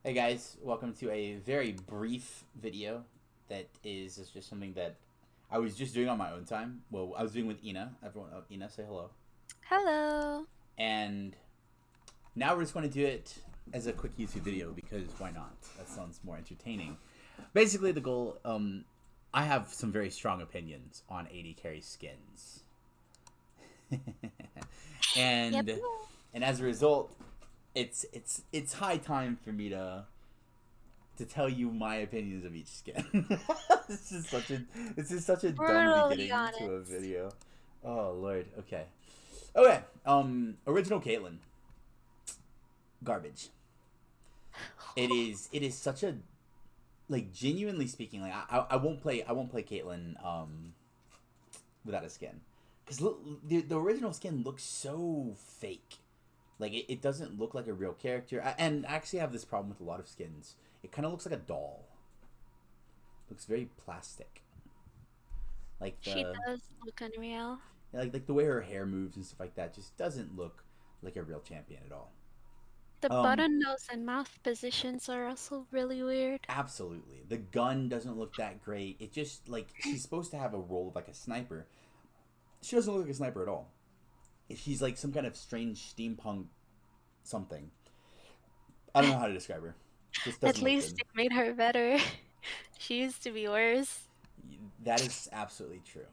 Hey guys, welcome to a very brief video that is just something that I was just doing on my own time. Well, I was doing with Ina. Everyone, Ina, say hello. Hello. And now we're just going to do it as a quick YouTube video because why not? That sounds more entertaining. Basically, the goal, I have some very strong opinions on AD carry skins. Yep. and and as a result, it's high time for me to tell you my opinions of each skin. this is such a this is such a dumb Brutally beginning to a honest. video. Oh lord. Okay. Okay. Original Caitlyn, garbage. It is such a, like, genuinely speaking, like I won't play Caitlyn without a skin because the original skin looks so fake. Like it doesn't look like a real character. And I actually have this problem with a lot of skins. It kind of looks like a doll. Looks very plastic. Like She the does look unreal. like the way her hair moves and stuff like that just doesn't look like a real champion at all. The Um, button nose and mouth positions are also really weird. Absolutely. The gun doesn't look that great. It just, like, she's supposed to have a role of like a sniper. She doesn't look like a sniper at all. She's like some kind of strange steampunk something. I don't know how to describe her. Just At doesn't look least good. it made her better. She used to be worse. That is absolutely true.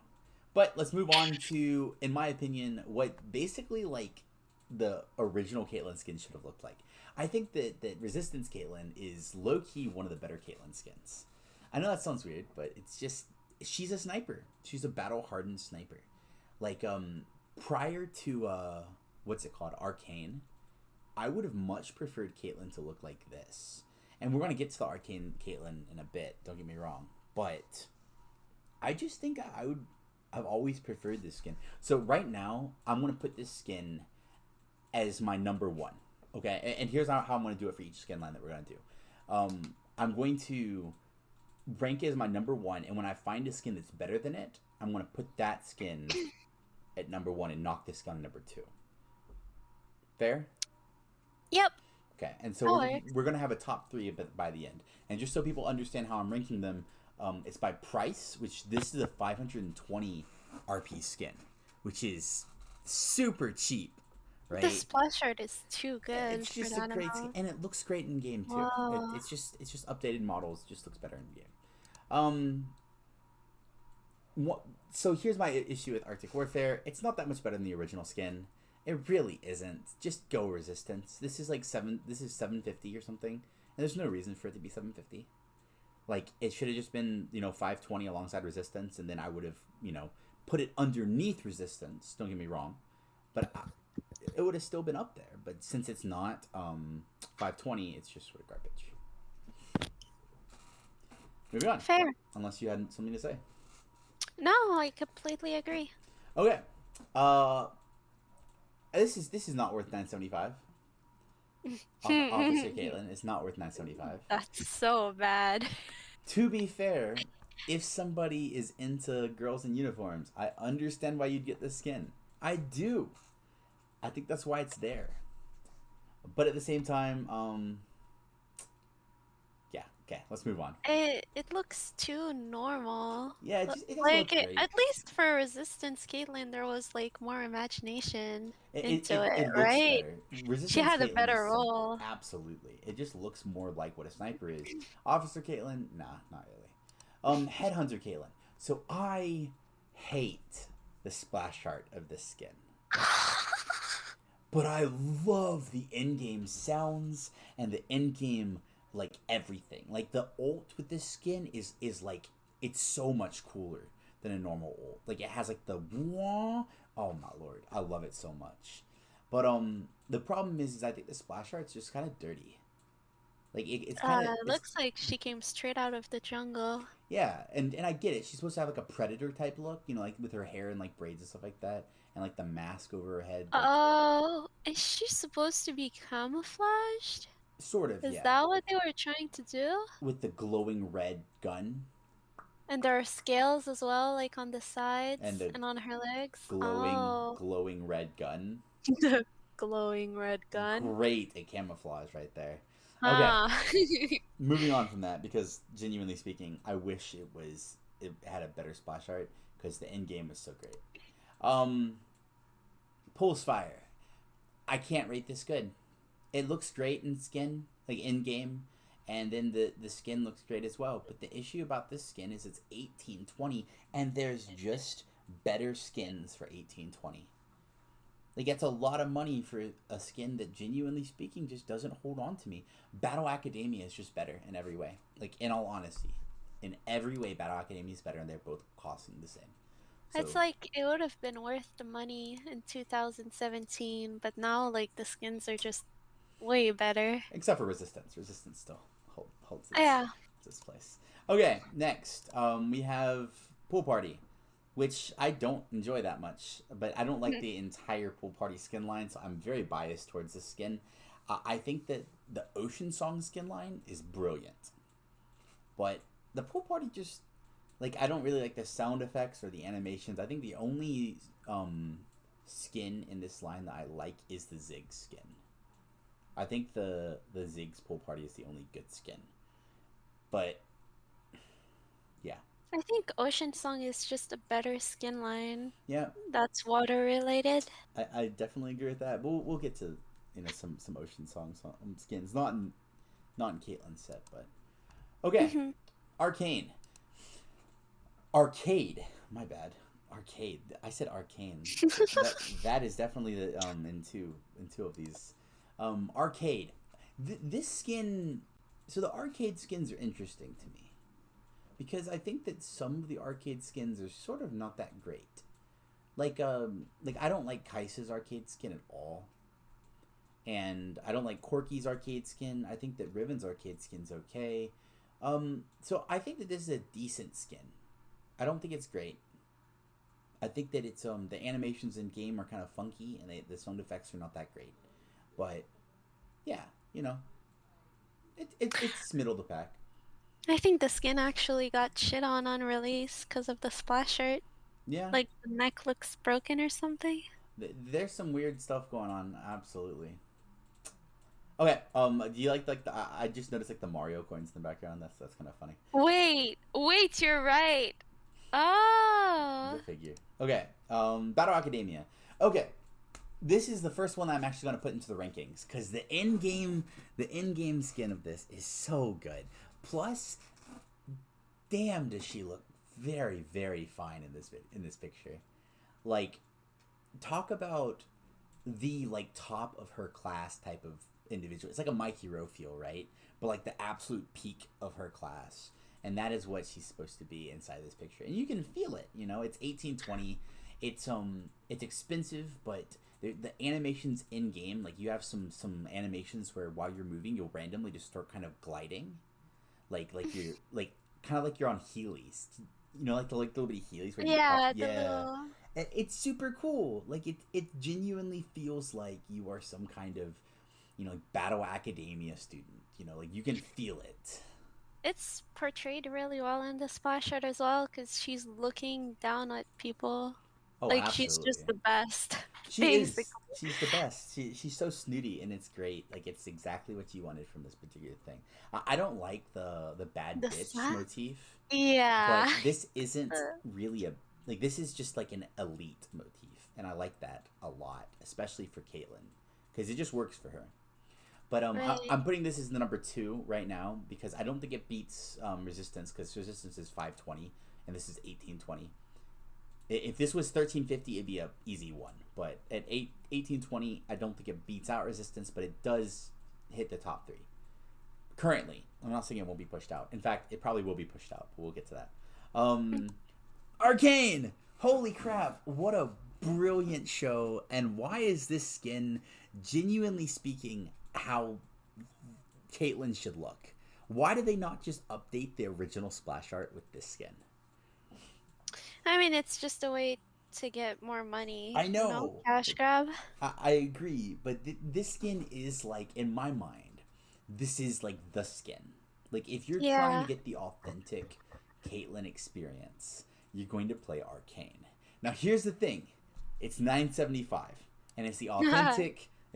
But let's move on to, in my opinion, what basically, like, the original Caitlyn skin should have looked like. I think that Resistance Caitlyn is low key one of the better Caitlyn skins. I know that sounds weird, but it's just she's a sniper. She's a battle hardened sniper. Like prior to what's it called, Arcane, I would have much preferred Caitlyn to look like this. And we're gonna get to the Arcane Caitlyn in a bit. Don't get me wrong, but I just think I've always preferred this skin. So right now, I'm gonna put this skin as my number one. Okay, and here's how I'm gonna do it for each skin line that we're gonna do. I'm going to rank it as my number one, and when I find a skin that's better than it, I'm gonna put that skin at number one and knock this skin number two. Fair? Yep, Okay, and so that we're works. we're gonna have a top three by the end, and just so people understand how I'm ranking them, it's by price, which this is a 520 RP skin, which is super cheap, The right? splash art is too good It's for just a that great skin, amount. and it looks great in game too. Whoa. It's just updated models, just looks better in game. Um, what, so here's my issue with Arctic Warfare. It's not that much better than the original skin. It really isn't. Just go Resistance. This is like seven. This is 750 or something, and there's no reason for it to be 750. Like it should have just been 520 alongside Resistance, and then I would have put it underneath Resistance. Don't get me wrong, but it would have still been up there. But since it's not 520, it's just sort of garbage. Moving on, Fair. unless you had something to say. No, I completely agree. Okay, uh, this is not worth 975. Officer Caitlin, it's not worth 975. That's so bad. To be fair, if somebody is into girls in uniforms, I understand why you'd get this skin. I do. I think that's why it's there. But at the same time, yeah, okay, let's move on. It looks too normal. Yeah, it doesn't Like look great. at least for Resistance Caitlyn, there was like more imagination into it, It looks right? better. She Resistance had a Caitlyn better is role. absolutely. It just looks more like what a sniper is. Officer Caitlyn, nah, not really. Headhunter Caitlyn. So I hate the splash art of this skin. But I love the in-game sounds and the in-game, like, everything. Like the ult with this skin is like, it's so much cooler than a normal ult. Like it has like the wah. Oh my lord, I love it so much. But the problem is I think the splash art's just kind of dirty. Like it's kind of it's Looks like she came straight out of the jungle. yeah, and I get it. She's supposed to have like a predator type look, like with her hair and like braids and stuff like that, and like the mask over her head, like Oh, is she supposed to be camouflaged? sort of, Is yeah, that what they were trying to do? with the glowing red gun And there are scales as well, like on the and sides the and on her legs. glowing Oh. glowing red gun. glowing red gun. Great at camouflage right there. Okay, Ah. moving on from that, because genuinely speaking, I wish it had a better splash art because the end game was so great. Pulse Fire. I can't rate this good. It looks great in skin, like in game, and then the skin looks great as well. But the issue about this skin is it's 1820, and there's just better skins for 1820. Like, that's a lot of money for a skin that, genuinely speaking, just doesn't hold on to me. Battle Academia is just better in every way. Like, in all honesty, in every way, Battle Academia is better, and they're both costing the same. So, It's like it would have been worth the money in 2017, but now like the skins are just way better. except for Resistance. Resistance still holds Yeah. its place. Okay, next we have Pool Party, which I don't enjoy that much, but I don't like the entire Pool Party skin line, so I'm very biased towards this skin. I think that the Ocean Song skin line is brilliant, but the Pool Party just, like, I don't really like the sound effects or the animations. I think the only skin in this line that I like is the Ziggs skin. I think the Ziggs Pool Party is the only good skin. But yeah. I think Ocean Song is just a better skin line. Yeah. That's water related. I definitely agree with that. But we'll get to, some Ocean Song skins. Not in Caitlyn's set, but okay. Arcane. Arcade. My bad. Arcade. I said arcane. that is definitely the in two of these. Arcade. This skin. So the arcade skins are interesting to me, because I think that some of the arcade skins are sort of not that great. Like I don't like Kaisa's arcade skin at all, and I don't like Corky's arcade skin. I think that Riven's arcade skin's okay. So I think that this is a decent skin. I don't think it's great. I think that it's the animations in game are kind of funky, and the sound effects are not that great. But yeah, it's middle of the pack. I think the skin actually got shit on release because of the splash art. Yeah. Like the neck looks broken or something. There's some weird stuff going on. Absolutely. Okay. Do you like the? I just noticed like the Mario coins in the background. That's kind of funny. Wait, you're right. Oh. The figure. Okay. Battle Academia. Okay. This is the first one I'm actually going to put into the rankings, because the in-game skin of this is so good. Plus, damn, does she look very, very fine in this picture. Like, talk about the like top of her class type of individual. It's like a My Hero feel, right? But like the absolute peak of her class, and that is what she's supposed to be inside this picture. And you can feel it. It's 1820. It's expensive, but the animations in game, like you have some animations where while you're moving, you'll randomly just start kind of gliding, like you're like kind of like you're on Heelys, like the little bitty Heelys. Where Yeah, you, little... It's super cool. Like it genuinely feels like you are some kind of, Battle Academia student. Like you can feel it. It's portrayed really well in the splash art as well, because she's looking down at people. Oh, like absolutely. She's just the best. She is. She's the best. She's so snooty, and it's great. Like, it's exactly what you wanted from this particular thing. I don't like the bad bitch motif. Yeah. But this isn't really this is just like an elite motif, and I like that a lot, especially for Caitlyn, because it just works for her. But right. I'm putting this as the number 2 right now, because I don't think it beats Resistance, because Resistance is 520, and this is 1820. If this was 1350, it'd be a easy one. But at 1820, I don't think it beats out Resistance, but it does hit the top 3. Currently. I'm not saying it won't be pushed out. In fact, it probably will be pushed out, but we'll get to that. Arcane! Holy crap, what a brilliant show. And why is this skin, genuinely speaking, how Caitlyn should look? Why did they not just update the original splash art with this skin? I mean, it's just a way to get more money. I know. Cash grab. I agree, but this skin is like, in my mind, this is like the skin. Like, if you're trying to get the authentic Caitlyn experience, you're going to play Arcane. Now, here's the thing. It's $9.75, and it's the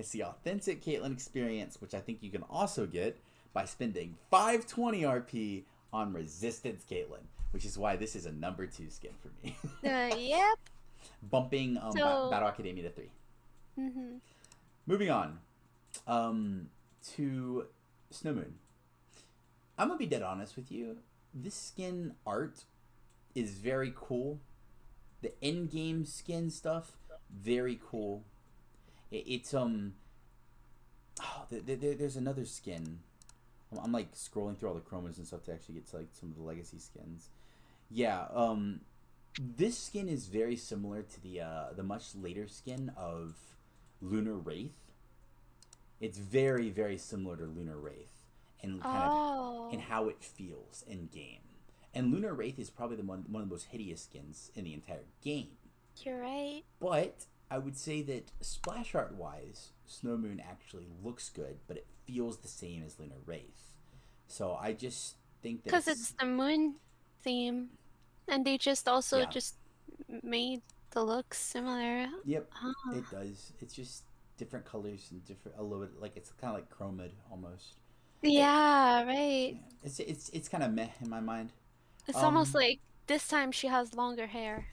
It's the authentic Caitlyn experience, which I think you can also get by spending 520 RP on Resistance Caitlyn, which is why this is a number 2 skin for me. Yep. Bumping So. Battle Academia to 3. Mm-hmm. Moving on to Snow Moon. I'm gonna be dead honest with you. This skin art is very cool. The in-game skin stuff, very cool. It's there's another skin. I'm like scrolling through all the chromas and stuff to actually get to like some of the legacy skins. Yeah, this skin is very similar to the much later skin of Lunar Wraith. It's very, very similar to Lunar Wraith and kind of in how it feels in game. And Lunar Wraith is probably one of the most hideous skins in the entire game. You're right. But I would say that splash art wise, Snow Moon actually looks good, but it feels the same as Lunar Wraith. So I just think that because it's the moon theme, and they just also just made the looks similar. Yep, it does. It's just different colors and different a little bit like it's kind of like chromid almost. Yeah, right. Yeah, it's kind of meh in my mind. It's almost like this time she has longer hair.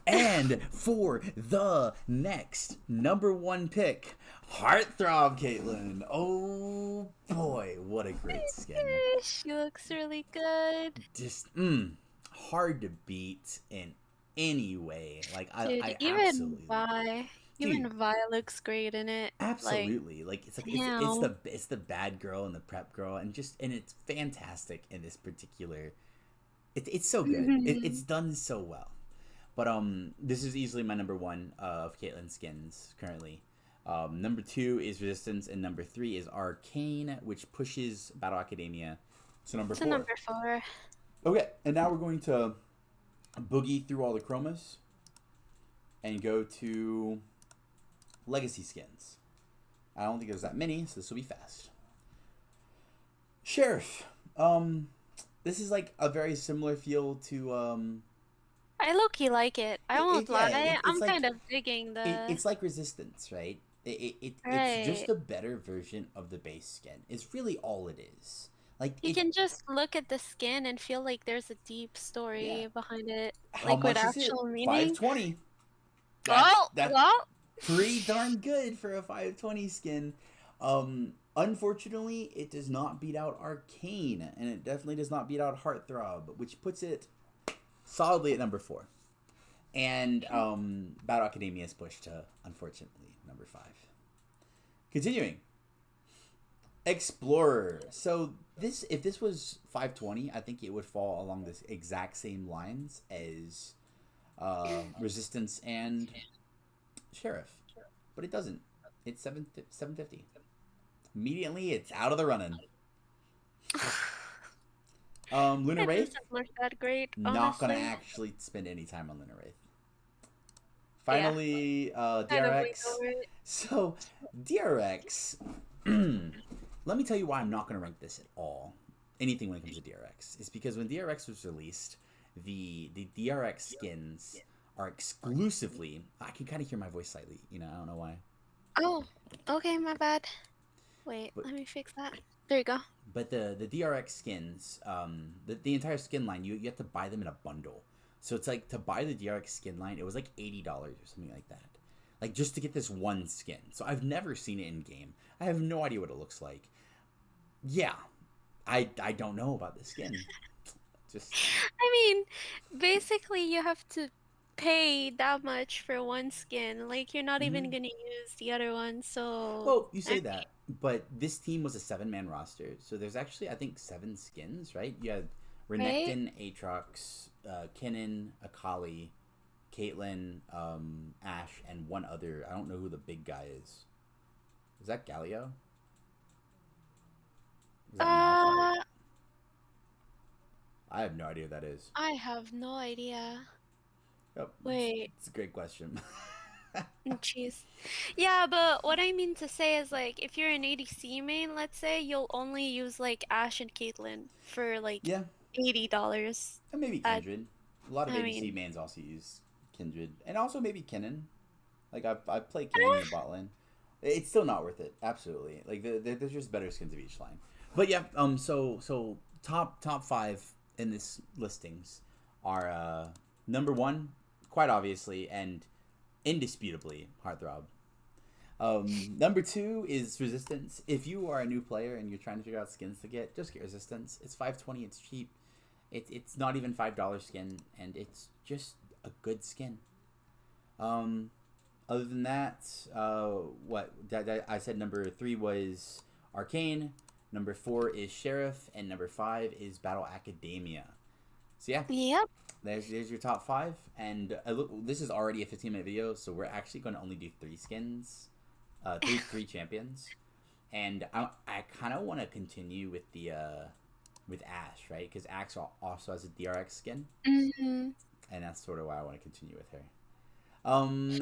And for the next number 1 pick, Heartthrob Caitlyn. Oh boy, what a great skin. She looks really good. Just hard to beat in any way. Like I even absolutely Vi. Even Vi looks great in it. Absolutely. Like it's it's the bad girl and the prep girl and it's fantastic in this particular it's so good. It's done so well. But this is easily my number 1 of Caitlyn skins currently. Number 2 is Resistance, and number 3 is Arcane, which pushes Battle Academia to number 4. Number 4. Okay, and now we're going to boogie through all the chromas and go to Legacy Skins. I don't think there's that many, so this will be fast. Sheriff. This is like a very similar feel to I low-key like it. I won't lie. I'm like, kind of digging the... It's like Resistance, right? It's just a better version of the base skin. It's really all it is. Like you can just look at the skin and feel like there's a deep story behind it. How much with is actual it? meaning. 520. That's pretty darn good for a 520 skin. Unfortunately, it does not beat out Arcane, and it definitely does not beat out Heartthrob, which puts it solidly at number 4. And Battle Academia is pushed to, unfortunately, number 5. Continuing. Explorer. So if this was 520, I think it would fall along this exact same lines as Resistance and Sheriff. But it doesn't. It's 750. Immediately, it's out of the running. Lunar Wraith. Doesn't look that great. Not gonna actually spend any time on Lunar Wraith. Finally, DRX. So DRX. Let me tell you why I'm not gonna rank this at all. Anything when it comes to DRX is because when DRX was released, the DRX skins are exclusively. I can kind of hear my voice slightly. I don't know why. Oh, okay, my bad. Wait, let me fix that. There you go. But the DRX skins, the entire skin line, you have to buy them in a bundle. So it's like to buy the DRX skin line, it was like $80 or something like that. Like just to get this one skin. So I've never seen it in game. I have no idea what it looks like. Yeah, I don't know about this skin. I mean, basically you have to pay that much for one skin. Like you're not even gonna use the other one. So well, you say that, but this team was a 7-man roster, so there's actually I think 7 skins, right? You had Renekton, Aatrox, Kennen, Akali, Caitlyn, Ashe, and one other. I don't know who the big guy is. Is that Galio? Is that Malphite? I have no idea who that is. I have no idea. Yep. Wait. It's a great question. Jeez. Yeah, but what I mean to say is, like, if you're an ADC main, let's say, you'll only use, like, Ashe and Caitlyn for, like, $80. And maybe Kindred. A lot of ADC mains also use Kindred. And also maybe Kennen. Like, I've played Kennen in the bot lane. It's still not worth it. Absolutely. Like there's just better skins of each line. But yeah. So top five in this listings are number one, quite obviously and indisputably, Heartthrob. Number two is Resistance. If you are a new player and you're trying to figure out skins to get, just get Resistance. It's $5.20. It's cheap. It's not even $5 skin, and it's just a good skin. Other than that, I said number three was Arcane. Number four is Sheriff, and number five is Battle Academia. So yeah. Yep. There's your top five, and this is already a 15-minute video, so we're actually going to only do three skins, three champions, and I kind of want to continue with the with Ashe, right? Because Ashe also has a DRX skin, and that's sort of why I want to continue with her.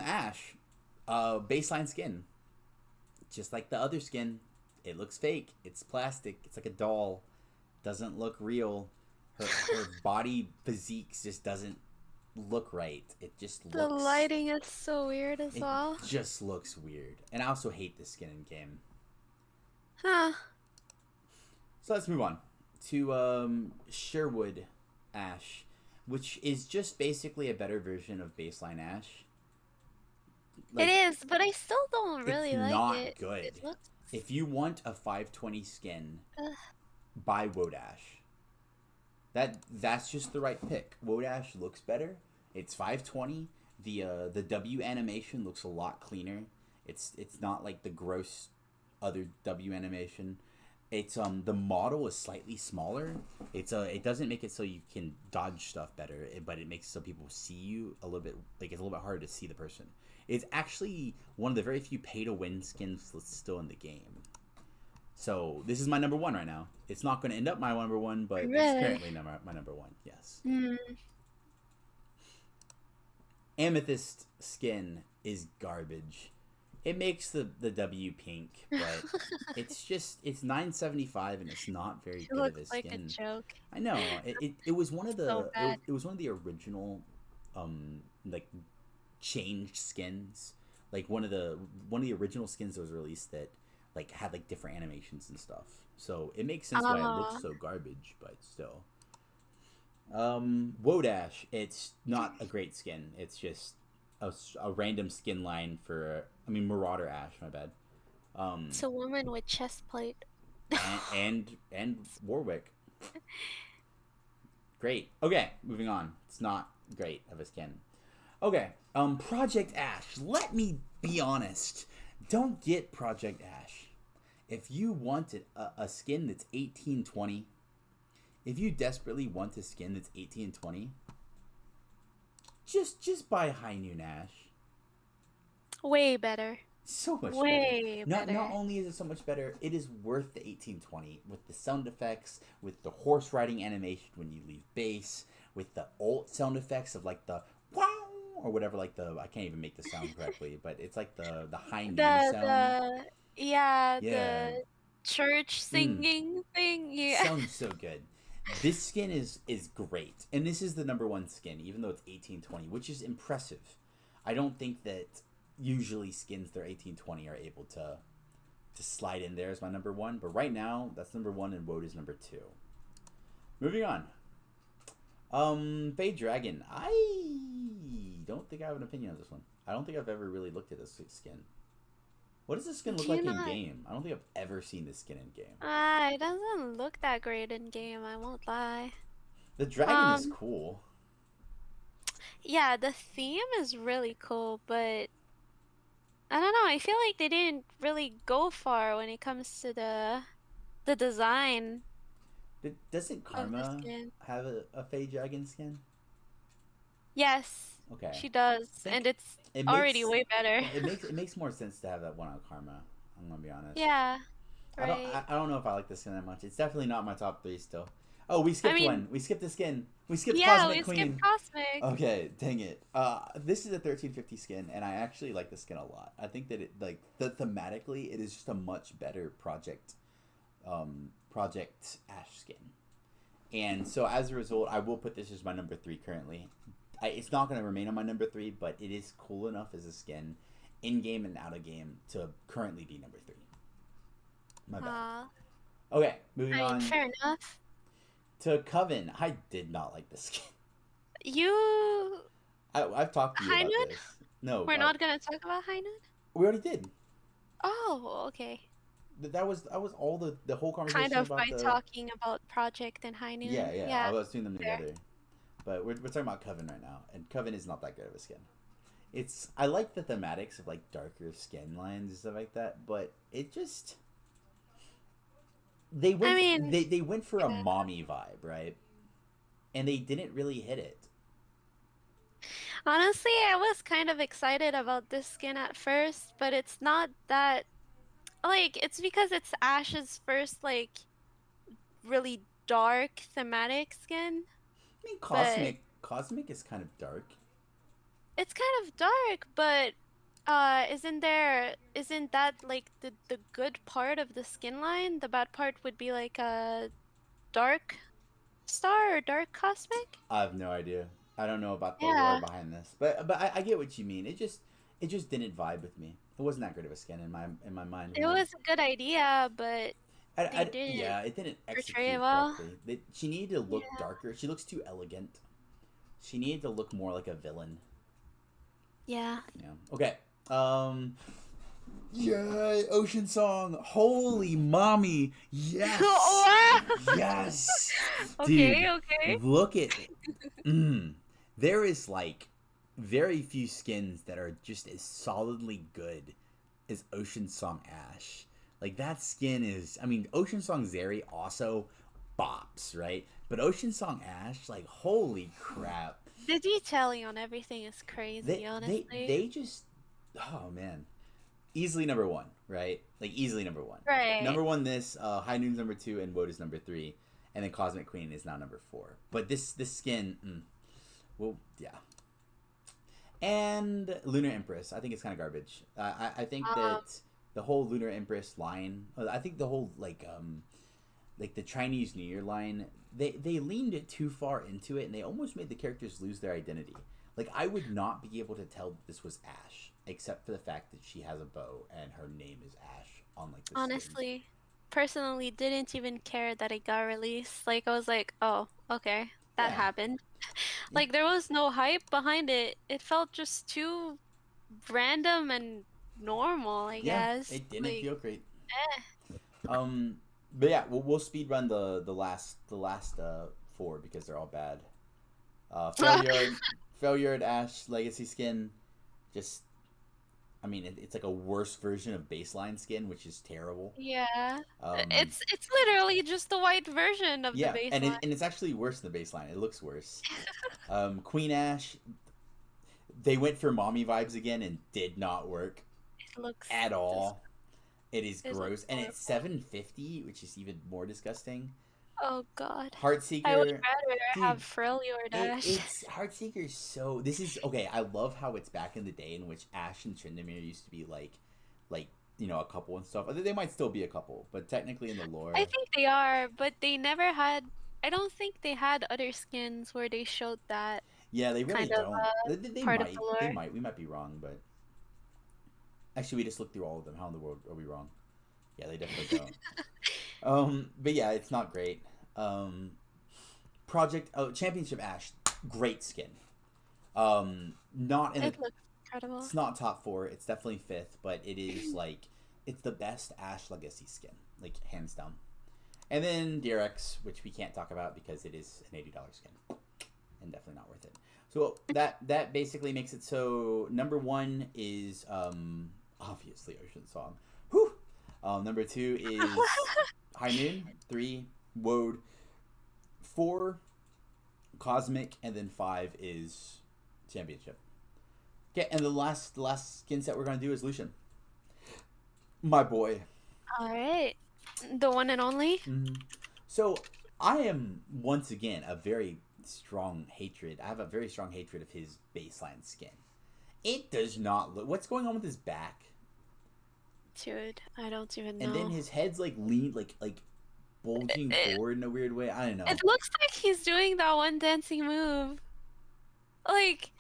Ashe, baseline skin, just like the other skin, it looks fake. It's plastic. It's like a doll. Doesn't look real. Her body physique just doesn't look right. It just looks... The lighting is so weird as well. It just looks weird. And I also hate the skin in game. Huh. So let's move on to Sherwood Ashe, which is just basically a better version of baseline Ashe. Like, it is, but I still don't really like it. It's not good. It looks... If you want a 520 skin, buy Woad Ashe. That's just the right pick. Woad Ashe looks better. It's 520. The W animation looks a lot cleaner. It's not like the gross other W animation. It's the model is slightly smaller. It doesn't make it so you can dodge stuff better, but it makes it so people see you a little bit, like it's a little bit harder to see the person. It's actually one of the very few pay to win skins still in the game. So this is my number one right now. It's not going to end up my number one, but really? It's currently my number one. Yes. Amethyst skin is garbage. It makes the W pink, but it's $9.75 and it's not very good of a skin. Like a joke. I know. It was one of the it was one of the original like changed skins. Like one of the original skins that was released that like had like different animations and stuff. So it makes sense why it looks so garbage, but still. Woad Ashe, it's not a great skin. It's just a random skin line for Marauder Ashe, my bad. It's a woman with chest plate. and Warwick. Great. Okay, moving on. It's not great of a skin. Okay. Project Ashe. Let me be honest. Don't get Project Ashe. If you wanted a skin that's 1820, if you desperately want a skin that's 1820, just buy High Noon Ashe. Way better. So much Way better. Not only is it so much better, it is worth the 1820 with the sound effects, with the horse riding animation when you leave base, with the ult sound effects of like the wow or whatever, like the I can't even make the sound correctly, but it's like the high noon sound. The church singing thing. Yeah. Sounds so good. This skin is great. And this is the number one skin, even though it's 1820, which is impressive. I don't think that usually skins that are 1820 are able to slide in there as my number one. But right now, that's number one and Woad is number two. Moving on. Fade Dragon. I don't think I have an opinion on this one. I don't think I've ever really looked at this skin. What does this skin look like in game? I don't think I've ever seen this skin in game. It doesn't look that great in game, I won't lie. The dragon is cool. Yeah, the theme is really cool, but I don't know, I feel like they didn't really go far when it comes to the design. Doesn't Karma have a Fade Dragon skin? Yes. Okay. She does, and it's already way better. It makes more sense to have that one on Karma. I'm gonna be honest. Yeah. Right. I don't know if I like this skin that much. It's definitely not my top three still. Oh, we skipped one. We skipped the skin. We skipped Cosmic Queen. Skipped Cosmic. Okay, dang it. This is a 1350 skin, and I actually like the skin a lot. I think that it thematically, it is just a much better Project Ashe skin. And so as a result, I will put this as my number 3 currently. It's not going to remain on my number 3, but it is cool enough as a skin. in game and out of game to currently be number 3. My bad. Uh, Okay, moving I mean, on fair enough. to Coven. I did not like this skin. You, I've talked to you about Hainun? this. No, We're not gonna talk about Hainun? we already did. Oh, okay. That was all the whole Kind conversation of about by the. talking about Project and Yeah, Hainun. yeah. I Yeah, was doing them fair. together, but we're talking about Coven right now, and Coven is not that good of a skin. I like the thematics of like darker skin lines and stuff like that, but it just they I went mean, they went for a yeah. mommy vibe, right? And they didn't really hit it. Honestly, I was kind of excited about this skin at first, but it's not that, like, it's because it's Ashe's first, like, really dark thematic skin, I mean, but cosmic is kind of dark. it's kind of dark, but isn't that like the good part of the skin line? The bad part would be like a dark star or dark cosmic? I have no idea. I don't know about the lore Yeah. behind this, but I get what you mean. It just didn't vibe with me. It wasn't that great of a skin in my mind. It was a good idea, but they didn't Yeah, it didn't portray it execute well. correctly. She needed to look Yeah. darker. She looks too elegant. She needed to look more like a villain. Yeah. Yeah. Okay. Yay! Ocean Song. Holy mommy. Yes. Wow. Yes. Okay, Dude, okay. look at. There is like very few skins that are just as solidly good as Ocean Song Ashe. Like that skin is. I mean, Ocean Song Zeri also bops, right? But Ocean Song Ashe, like, holy crap. The detailing on everything is crazy, They honestly. they just. Oh man, easily number 1, right? Like easily number 1. Right. Number 1 this, High Noon's number 2, and Woad is number 3, and then Cosmic Queen is now number 4. But this skin, well, yeah. And Lunar Empress, I think it's kind of garbage. I think Um, that the whole Lunar Empress line, I think the whole like the Chinese New Year line, they leaned it too far into it, and they almost made the characters lose their identity. Like I would not be able to tell that this was Ashe, except for the fact that she has a bow and her name is Ashe on like the skin. honestly, personally didn't even care that it got released. Like I was like, oh, okay, that Yeah. happened. Like there was no hype behind it. It felt just too random and normal, I Yeah, guess. it didn't Like, feel great. eh. But yeah, we'll speed run the last 4 because they're all bad. Failure at Ashe Legacy Skin, just I mean it's like a worse version of baseline skin, which is terrible. Yeah. Um, It's literally just the white version of the yeah, baseline. and it's actually worse than the baseline. It looks worse. Queen Ashe, they went for mommy vibes again and did not work It looks at all. It is it gross, looks and it's horrible. 750, which is even more disgusting. Oh God. I would Heartseeker, rather have dude, Frilly or Dash. it's Heartseeker is so. This is okay. I love how it's back in the day in which Ashe and Tryndamere used to be like a couple and stuff. They might still be a couple, but technically in the I lore, think they are, but they never had. I don't think they had other skins where they showed that yeah, they really kind of don't. They part of the might, lore. we might be wrong, but actually we just looked through all of them. How in the world are we wrong? Yeah, they definitely don't. But yeah, it's not great. Championship Ashe, great skin. Not in the It looks incredible. It's not top 4. It's definitely 5th, but it is like it's the best Ashe Legacy skin, like hands down. And then DRX, which we can't talk about because it is an $80 skin, and definitely not worth it. So that basically makes it so number 1 is obviously Ocean Song. Whew. Number 2 is High Noon. 3 Woad. 4 Cosmic, and then 5 is Championship. Okay, and the last skin set we're gonna do is Lucian, my boy. All right, the one and only. Mm-hmm. So I am once again a very strong hatred. I have a very strong hatred of his baseline skin. It does not look. What's going on with his back? Dude, I don't even know. And then his head's like lean, like bulging forward in a weird way. I don't know. It looks like he's doing that one dancing move. Like,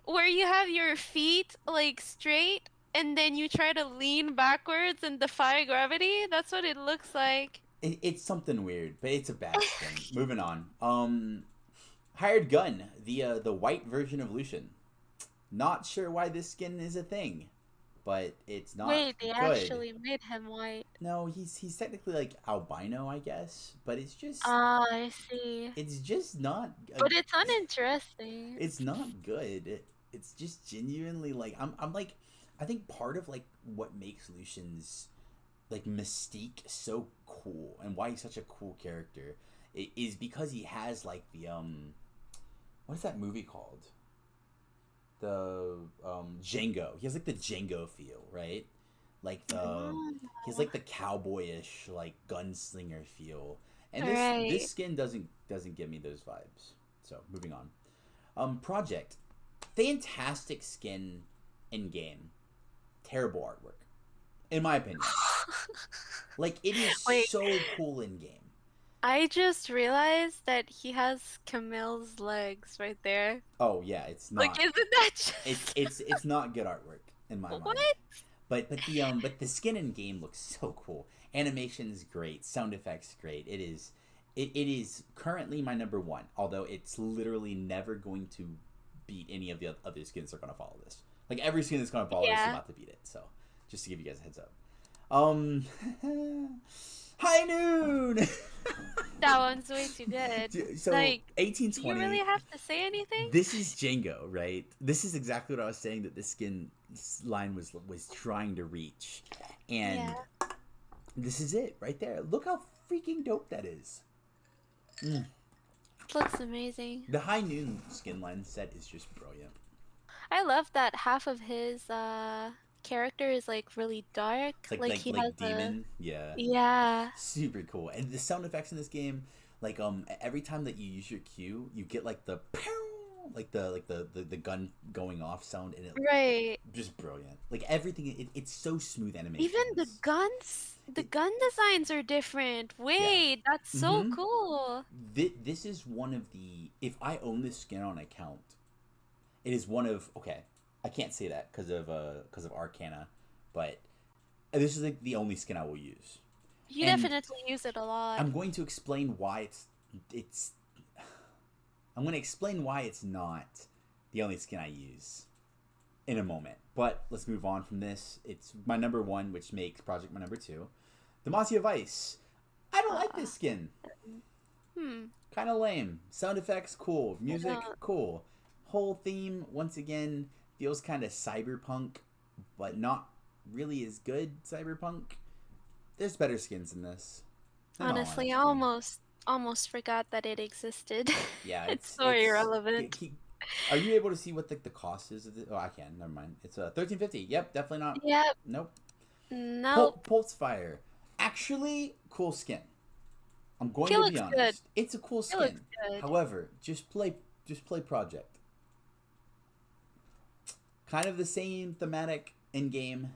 where you have your feet, like, straight, and then you try to lean backwards and defy gravity. That's what it looks like. It's something weird, but it's a bad skin. Moving on. Hired Gun, the white version of Lucian. Not sure why this skin is a thing, but it's not Wait, they good. actually made him white. No, he's technically like albino, I guess, but Ah, I see. it's just not But it's uninteresting. it's not good. It's just genuinely like I'm like I think part of like what makes Lucian's like mystique so cool and why he's such a cool character is because he has like the what is that movie called? The Django. He has like the Django feel, right? Like the Oh, he has like the cowboyish like gunslinger feel. And this right. skin doesn't give me those vibes. So moving on. Project. Fantastic skin in game. Terrible artwork. In my opinion. Like it is Wait, so cool in game. I just realized that he has Camille's legs right there. Oh yeah, it's Like, not isn't that it's just it's it's not good artwork in my what? mind. But the skin in game looks so cool. Animation's great, sound effects great. It is currently my number one, although it's literally never going to beat any of the other skins that are gonna follow this. Like every skin that's gonna follow this is Yeah, about to beat it. So just to give you guys a heads up. Um High Noon. that one's way too good. So Like, do you really 1820. have to say anything? This is Django, right? This is exactly what I was saying that this skin line was trying to reach, Yeah, and this is it right there. Look how freaking dope that is. Mm. it looks amazing. The High Noon skin line set is just brilliant. I love that half of his character is like really dark. It's like Like he has a demon, yeah, yeah. super cool. And the sound effects in this game, like every time that you use your Q, you get like the pow, like the gun going off sound, and it Right. just brilliant. Like everything, it's so smooth Even animations. the It, gun designs are different. yeah. Wait, that's so Mm-hmm. cool. This is one of the. If I own this skin on account, it is one of. Okay, I can't say that because of Arcana, but this is like the only skin I will use, You and definitely use it a lot. I'm going to explain why it's. I'm going to explain why it's not the only skin I use in a moment. But let's move on from this. It's my number one, which makes Project my number two. Demacia Vice. I don't like Uh, this skin. hmm. Kind of lame. Sound effects, cool. I Music, don't. cool. Whole theme, once again, feels kind of cyberpunk, but not really as good cyberpunk. There's better skins than this. In all Honestly, I honesty. almost forgot that it existed. Yeah, It's so irrelevant. Are you able to see what the cost is of this? Oh, I can. Never mind. It's 1350. Yep, definitely not. Yep. Nope. Nope. Pulse Fire. Actually, cool skin. I'm going He to be looks good. honest. It's a cool He looks skin. good. However, just play Project. Kind of the same thematic in game.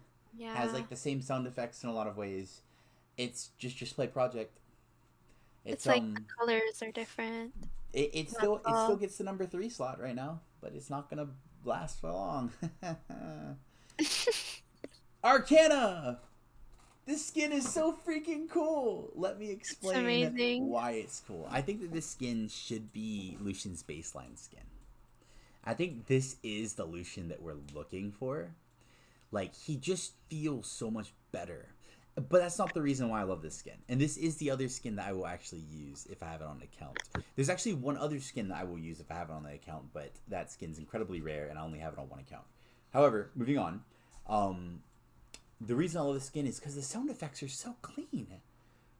Has Yeah. like the same sound effects in a lot of ways. It's just play Project. It's It's like the colors are different. That's it still all. gets the number 3 slot right now, but it's not gonna last for long. Arcana. This skin is so freaking cool. Let me It's explain amazing. why it's cool. I think that this skin should be Lucian's baseline skin. I think this is the Lucian that we're looking for. Like, he just feels so much better. But that's not the reason why I love this skin. And this is the other skin that I will actually use if I have it on the account. There's actually one other skin that I will use if I have it on the account, but that skin's incredibly rare and I only have it on one account. However, moving on. The reason I love this skin is because the sound effects are so clean.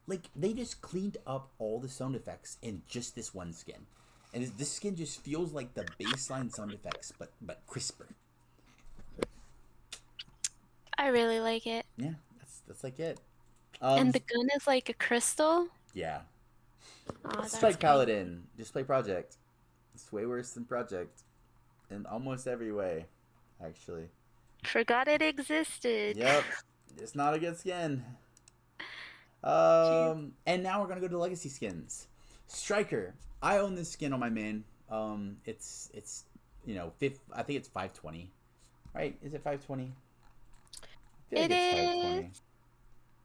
Like, they just cleaned up all the sound effects in just this one skin. And this skin just feels like the baseline sound effects, but crisper. I really like it. Yeah, that's like it. And the gun is like a crystal. Yeah. Oh, that's Strike great. Paladin. Just play Project. It's way worse than Project. In almost every way, actually. Forgot it existed. Yep. It's not a good skin. Jeez. And now we're gonna go to Legacy skins. Striker. I own this skin on my main. It's I think it's 520. Right? Is it 520? feel like It it's higher is 20.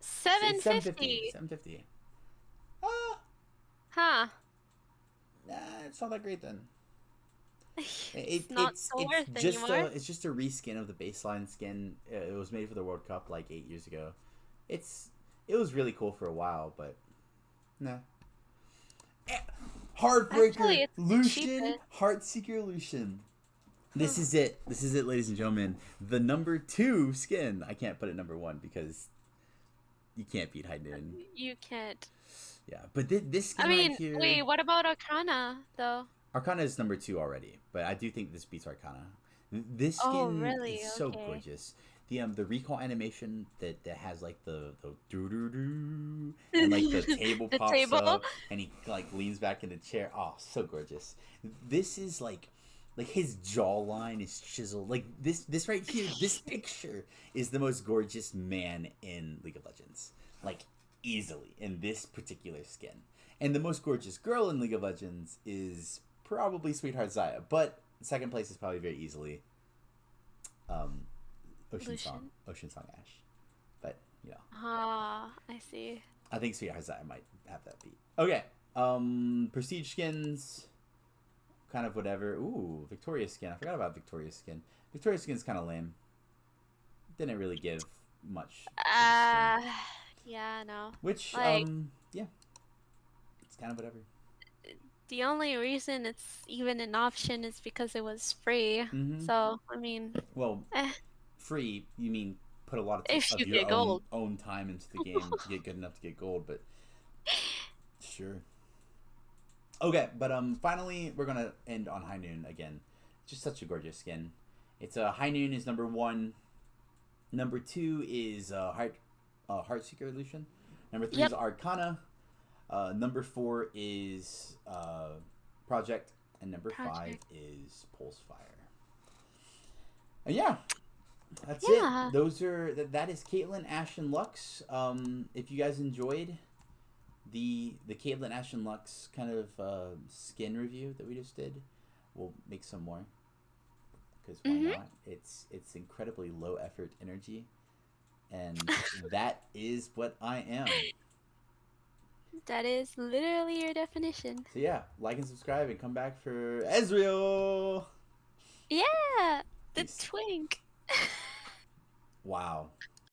It's 750. 750. 750. Ah, Huh. nah, it's not that great then. It's not so worth anymore. It's just a reskin of the baseline skin. It was made for the World Cup like 8 years ago. It's it was really cool for a while, but nah. Eh, Actually, Heartbreaker it's the Lucian, cheapest. Heartseeker Lucian. Huh. This is it. This is it, ladies and gentlemen. The number 2 skin. I can't put it number 1 because you can't beat High Noon. You can't. Yeah, but this I skin right mean, here, wait, what about Arcana, though? Arcana is number 2 already, but I do think this beats Arcana. This Oh, skin is really? so Okay. gorgeous. The recall animation that has like the doo doo doo and like the table The pops table? up and he like leans back in the chair. Oh, so gorgeous. This is like his jawline is chiseled. Like this right here, this picture is the most gorgeous man in League of Legends. Like easily in this particular skin. And the most gorgeous girl in League of Legends is probably Sweetheart Zaya, but second place is probably very easily um, Lucian. Ocean Song Ashe. But you know, Ah, I see. I think Sweetheart Zaya might have that beat. Okay, Prestige skins, kind of whatever. Ooh, Victoria skin. I forgot about Victoria skin. Victoria skin's kind of lame. Didn't really give much to the skin. Uh, yeah, no. Which Like, yeah, it's kind of whatever. the only reason it's even an option is because it was free. Mm-hmm. So, I mean, Well, eh, free, you mean put a lot if of you your get gold. own time into the game to get good enough to get gold, but sure. Okay, but finally we're gonna end on High Noon again. Just such a gorgeous skin. It's High Noon is number 1. Number 2 is Heartseeker Lucian. Number 3 is Yep. Arcana. Number 4 is Project, and number 5 Project. is Pulse Fire. And yeah, that's Yeah. it. Those are that is Caitlyn, Ashe, and Lux. If you guys enjoyed the Caitlyn, Ashe, and Lux kind of skin review that we just did, we'll make some more because why Mm-hmm. not? It's incredibly low effort energy, and that is what I am. That is literally your definition. So yeah, like and subscribe and come back for Ezreal. Yeah, the Peace. twink. Wow.